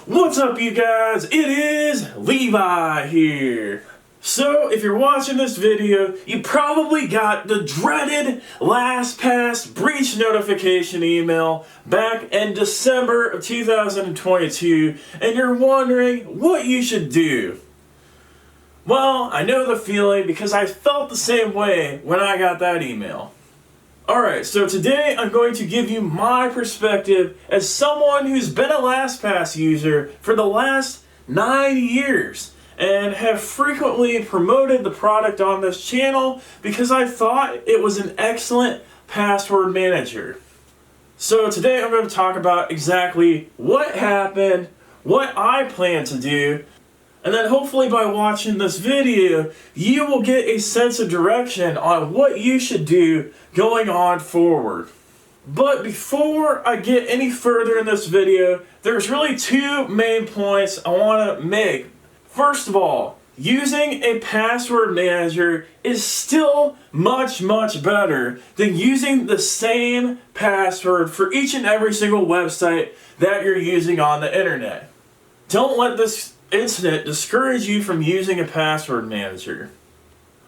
What's up, you guys? It is Levi here. So, if you're watching this video, you probably got the dreaded LastPass breach notification email back in December of 2022, and you're wondering what you should do. Well, I know the feeling because I felt the same way when I got that email. Alright, so today I'm going to give you my perspective as someone who's been a LastPass user for the last 9 years and have frequently promoted the product on this channel because I thought it was an excellent password manager. So today I'm going to talk about exactly what happened, what I plan to do, and then hopefully by watching this video, you will get a sense of direction on what you should do going on forward. But before I get any further in this video, there's really two main points I want to make. First of all, using a password manager is still much better than using the same password for each and every single website that you're using on the internet. Don't let this incident discourage you from using a password manager.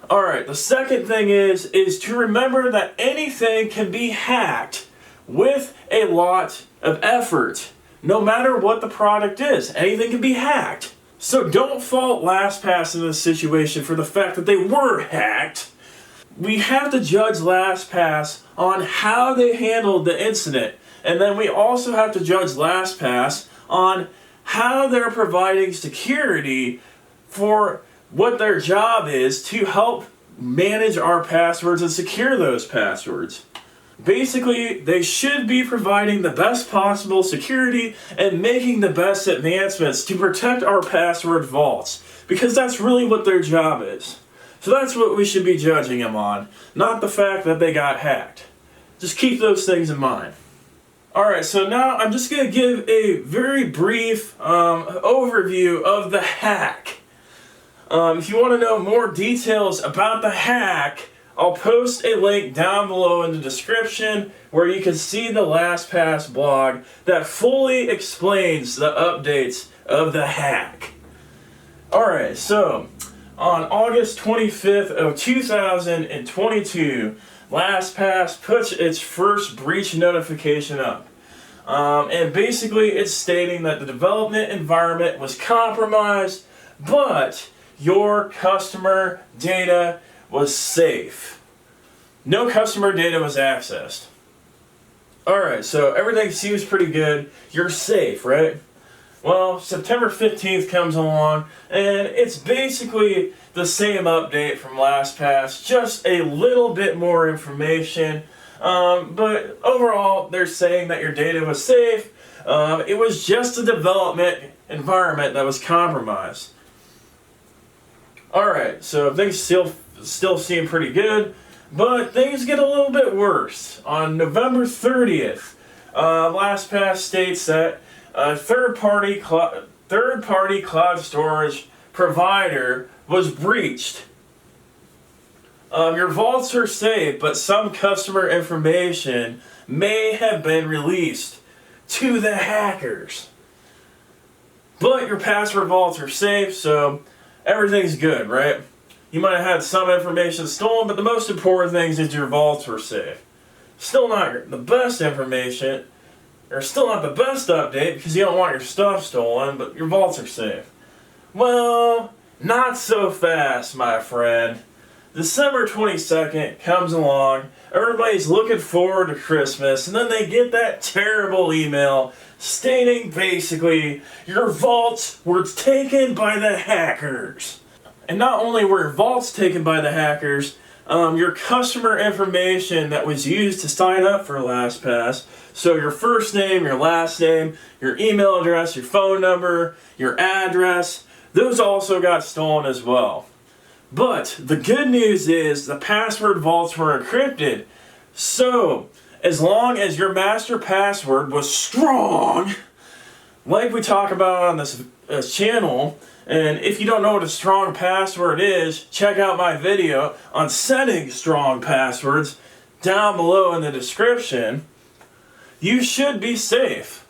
Alright, the second thing is to remember that anything can be hacked with a lot of effort. No matter what the product is, anything can be hacked. So don't fault LastPass in this situation for the fact that they were hacked. We have to judge LastPass on how they handled the incident. And then we also have to judge LastPass on how they're providing security for what their job is to help manage our passwords and secure those passwords. Basically, they should be providing the best possible security and making the best advancements to protect our password vaults, because that's really what their job is. So that's what we should be judging them on, not the fact that they got hacked. Just keep those things in mind. Alright, so now I'm just going to give a very brief overview of the hack. If you want to know more details about the hack, I'll post a link down below in the description where you can see the LastPass blog that fully explains the updates of the hack. Alright, so on August 25th of 2022, LastPass puts its first breach notification up. And basically it's stating that the development environment was compromised, but your customer data was safe. No customer data was accessed. Alright, so everything seems pretty good. You're safe, right? Well, September 15th comes along, and it's basically the same update from LastPass, just a little bit more information. But overall, they're saying that your data was safe. It was just a development environment that was compromised. Alright, so things still seem pretty good, but things get a little bit worse. On November 30th, LastPass states that a third-party cloud storage provider was breached. Your vaults are safe, but some customer information may have been released to the hackers. But your password vaults are safe, so everything's good, right? You might have had some information stolen, but the most important thing is your vaults were safe. Still not the best information, or still not the best update because you don't want your stuff stolen, but your vaults are safe. Well, not so fast, my friend. December 22nd comes along, everybody's looking forward to Christmas, and then they get that terrible email stating basically your vaults were taken by the hackers. And not only were your vaults taken by the hackers, your customer information that was used to sign up for LastPass, so your first name, your last name, your email address, your phone number, your address, those also got stolen as well. But the good news is the password vaults were encrypted. So, as long as your master password was strong, like we talk about on this channel, and if you don't know what a strong password is, check out my video on setting strong passwords down below in the description, you should be safe.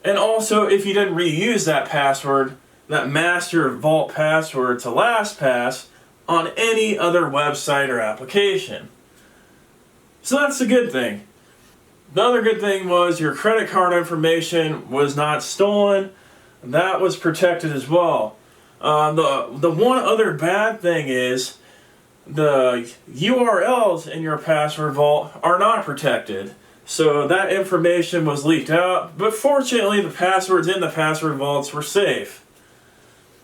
And also, if you didn't reuse that password, that master vault password to LastPass on any other website or application. So that's the good thing. The other good thing was your credit card information was not stolen. That was protected as well. The one other bad thing is the URLs in your password vault are not protected. So that information was leaked out, but fortunately the passwords in the password vaults were safe.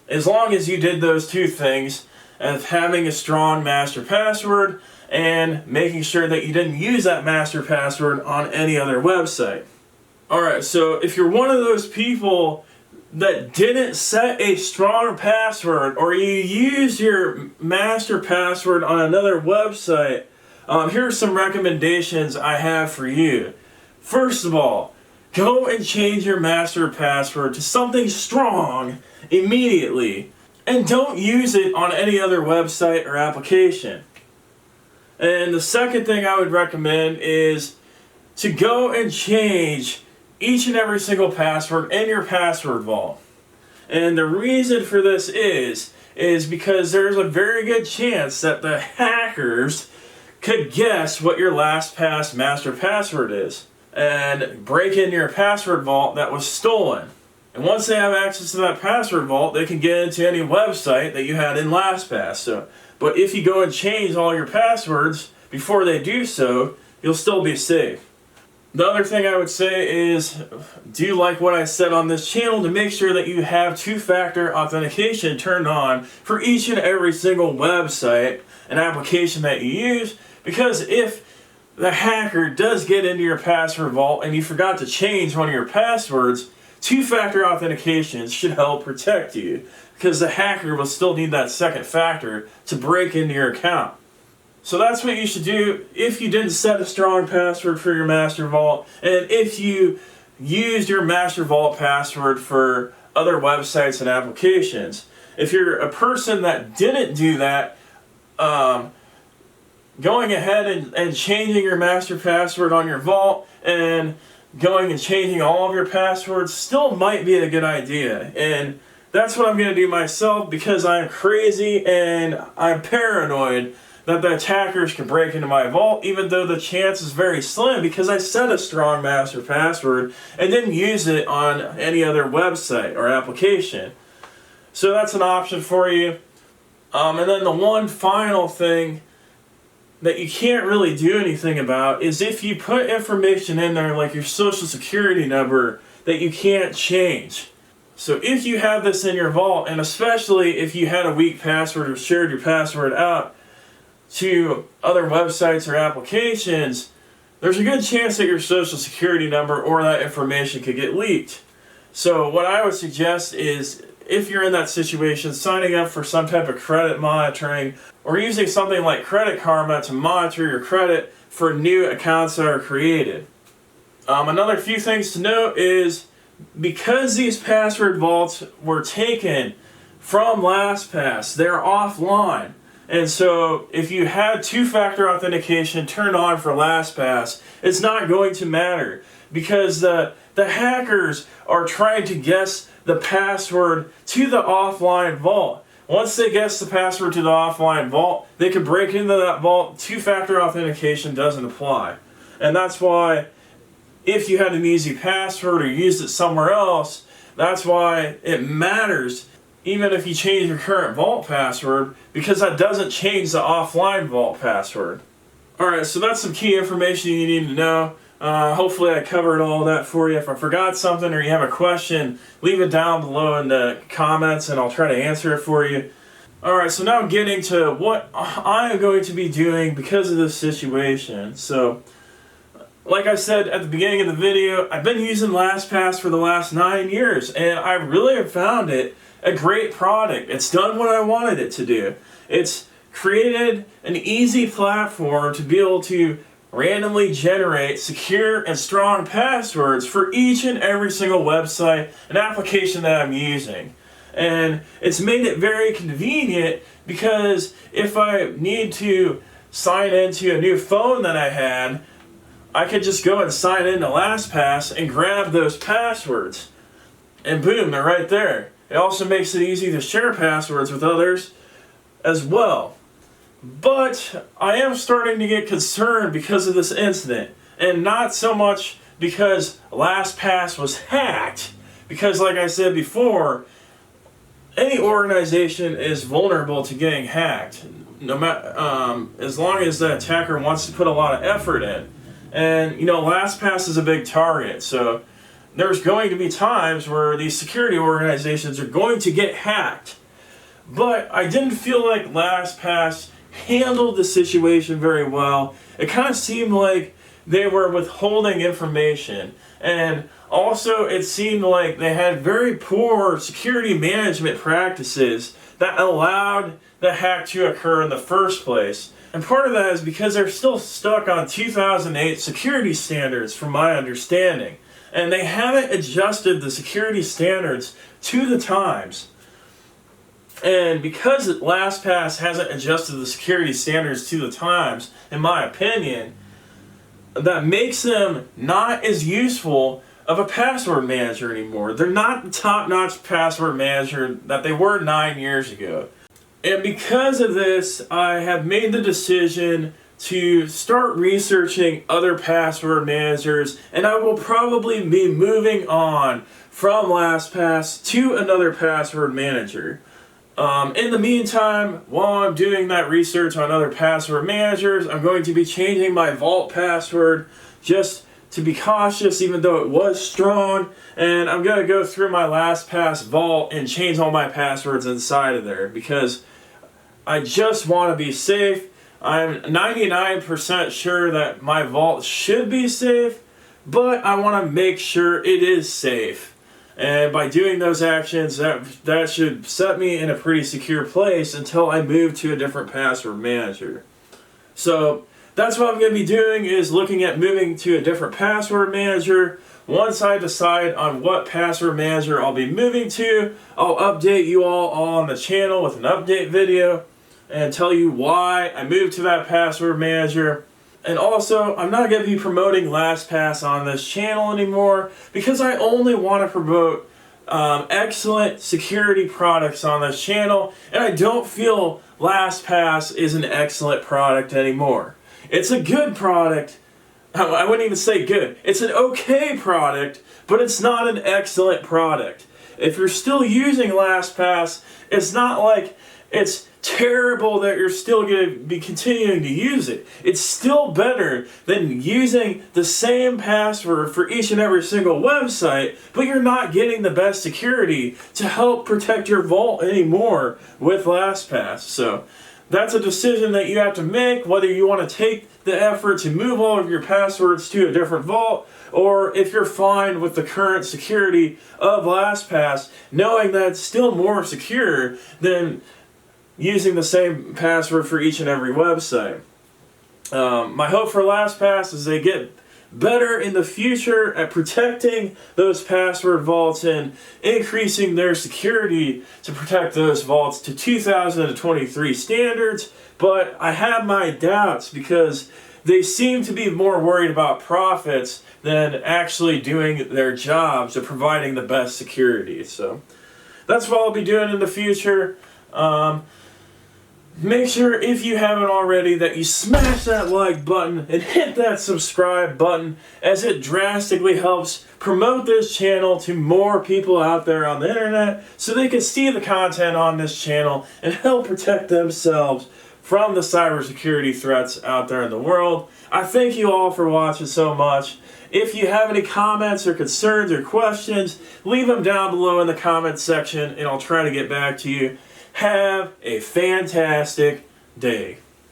As long as you did those two things, of having a strong master password and making sure that you didn't use that master password on any other website. Alright, so if you're one of those people that didn't set a strong password, or you used your master password on another website, here are some recommendations I have for you. First of all, go and change your master password to something strong immediately, and don't use it on any other website or application. And the second thing I would recommend is to go and change each and every single password in your password vault. And the reason for this is because there's a very good chance that the hackers could guess what your LastPass master password is and break into your password vault that was stolen. And once they have access to that password vault, they can get into any website that you had in LastPass. But if you go and change all your passwords before they do so, you'll still be safe. The other thing I would say is do like what I said on this channel to make sure that you have two-factor authentication turned on for each and every single website and application that you use, because if the hacker does get into your password vault and you forgot to change one of your passwords, two-factor authentication should help protect you, because the hacker will still need that second factor to break into your account. So that's what you should do if you didn't set a strong password for your master vault, and if you used your master vault password for other websites and applications. If you're a person that didn't do that, going ahead and changing your master password on your vault and going and changing all of your passwords still might be a good idea. And that's what I'm going to do myself, because I'm crazy and I'm paranoid that the attackers can break into my vault, even though the chance is very slim because I set a strong master password and didn't use it on any other website or application. So that's an option for you. And then the one final thing that you can't really do anything about is if you put information in there like your social security number that you can't change. So if you have this in your vault, and especially if you had a weak password or shared your password out to other websites or applications, there's a good chance that your social security number or that information could get leaked. So what I would suggest is, if you're in that situation, signing up for some type of credit monitoring or using something like Credit Karma to monitor your credit for new accounts that are created. Another few things to note is, because these password vaults were taken from LastPass, they're offline. And so if you had two-factor authentication turned on for LastPass, it's not going to matter, because the hackers are trying to guess the password to the offline vault. Once they guess the password to the offline vault, they can break into that vault. Two-factor authentication doesn't apply. And that's why, if you had an easy password or used it somewhere else, that's why it matters, even if you change your current vault password, because that doesn't change the offline vault password. Alright, so that's some key information you need to know. Hopefully I covered all that for you. If I forgot something or you have a question, leave it down below in the comments and I'll try to answer it for you. Alright, so now getting to what I am going to be doing because of this situation. So, like I said at the beginning of the video, I've been using LastPass for the last 9 years, and I really have found it a great product. It's done what I wanted it to do. It's created an easy platform to be able to randomly generate secure and strong passwords for each and every single website and application that I'm using. And it's made it very convenient, because if I need to sign into a new phone that I had, I could just go and sign into LastPass and grab those passwords. And boom, they're right there. It also makes it easy to share passwords with others as well. But I am starting to get concerned because of this incident. And not so much because LastPass was hacked. Because like I said before, any organization is vulnerable to getting hacked. No matter, as long as the attacker wants to put a lot of effort in. And, you know, LastPass is a big target. So there's going to be times where these security organizations are going to get hacked. But I didn't feel like LastPass handled the situation very well. It kind of seemed like they were withholding information. And also it seemed like they had very poor security management practices that allowed the hack to occur in the first place. And part of that is because they're still stuck on 2008 security standards, from my understanding. And they haven't adjusted the security standards to the times. And because LastPass hasn't adjusted the security standards to the times, in my opinion, that makes them not as useful of a password manager anymore. They're not the top-notch password manager that they were 9 years ago. And because of this, I have made the decision to start researching other password managers, and I will probably be moving on from LastPass to another password manager. In the meantime, while I'm doing that research on other password managers, I'm going to be changing my Vault password just to be cautious, even though it was strong. And I'm going to go through my LastPass Vault and change all my passwords inside of there because I just want to be safe. I'm 99% sure that my Vault should be safe, but I want to make sure it is safe. And by doing those actions, that should set me in a pretty secure place until I move to a different password manager. So that's what I'm going to be doing, is looking at moving to a different password manager. Once I decide on what password manager I'll be moving to, I'll update you all on the channel with an update video and tell you why I moved to that password manager. And also, I'm not going to be promoting LastPass on this channel anymore because I only want to promote excellent security products on this channel, and I don't feel LastPass is an excellent product anymore. It's a good product. I wouldn't even say good. It's an okay product, but it's not an excellent product. If you're still using LastPass, it's not like it's terrible that you're still going to be continuing to use it. It's still better than using the same password for each and every single website, but you're not getting the best security to help protect your vault anymore with LastPass. So that's a decision that you have to make, whether you want to take the effort to move all of your passwords to a different vault, or if you're fine with the current security of LastPass, knowing that it's still more secure than using the same password for each and every website. My hope for LastPass is they get better in the future at protecting those password vaults and increasing their security to protect those vaults to 2023 standards, but I have my doubts because they seem to be more worried about profits than actually doing their jobs of providing the best security. So that's what I'll be doing in the future. Make sure, if you haven't already, that you smash that like button and hit that subscribe button, as it drastically helps promote this channel to more people out there on the internet so they can see the content on this channel and help protect themselves from the cybersecurity threats out there in the world. I thank you all for watching so much. If you have any comments or concerns or questions, leave them down below in the comments section and I'll try to get back to you. Have a fantastic day.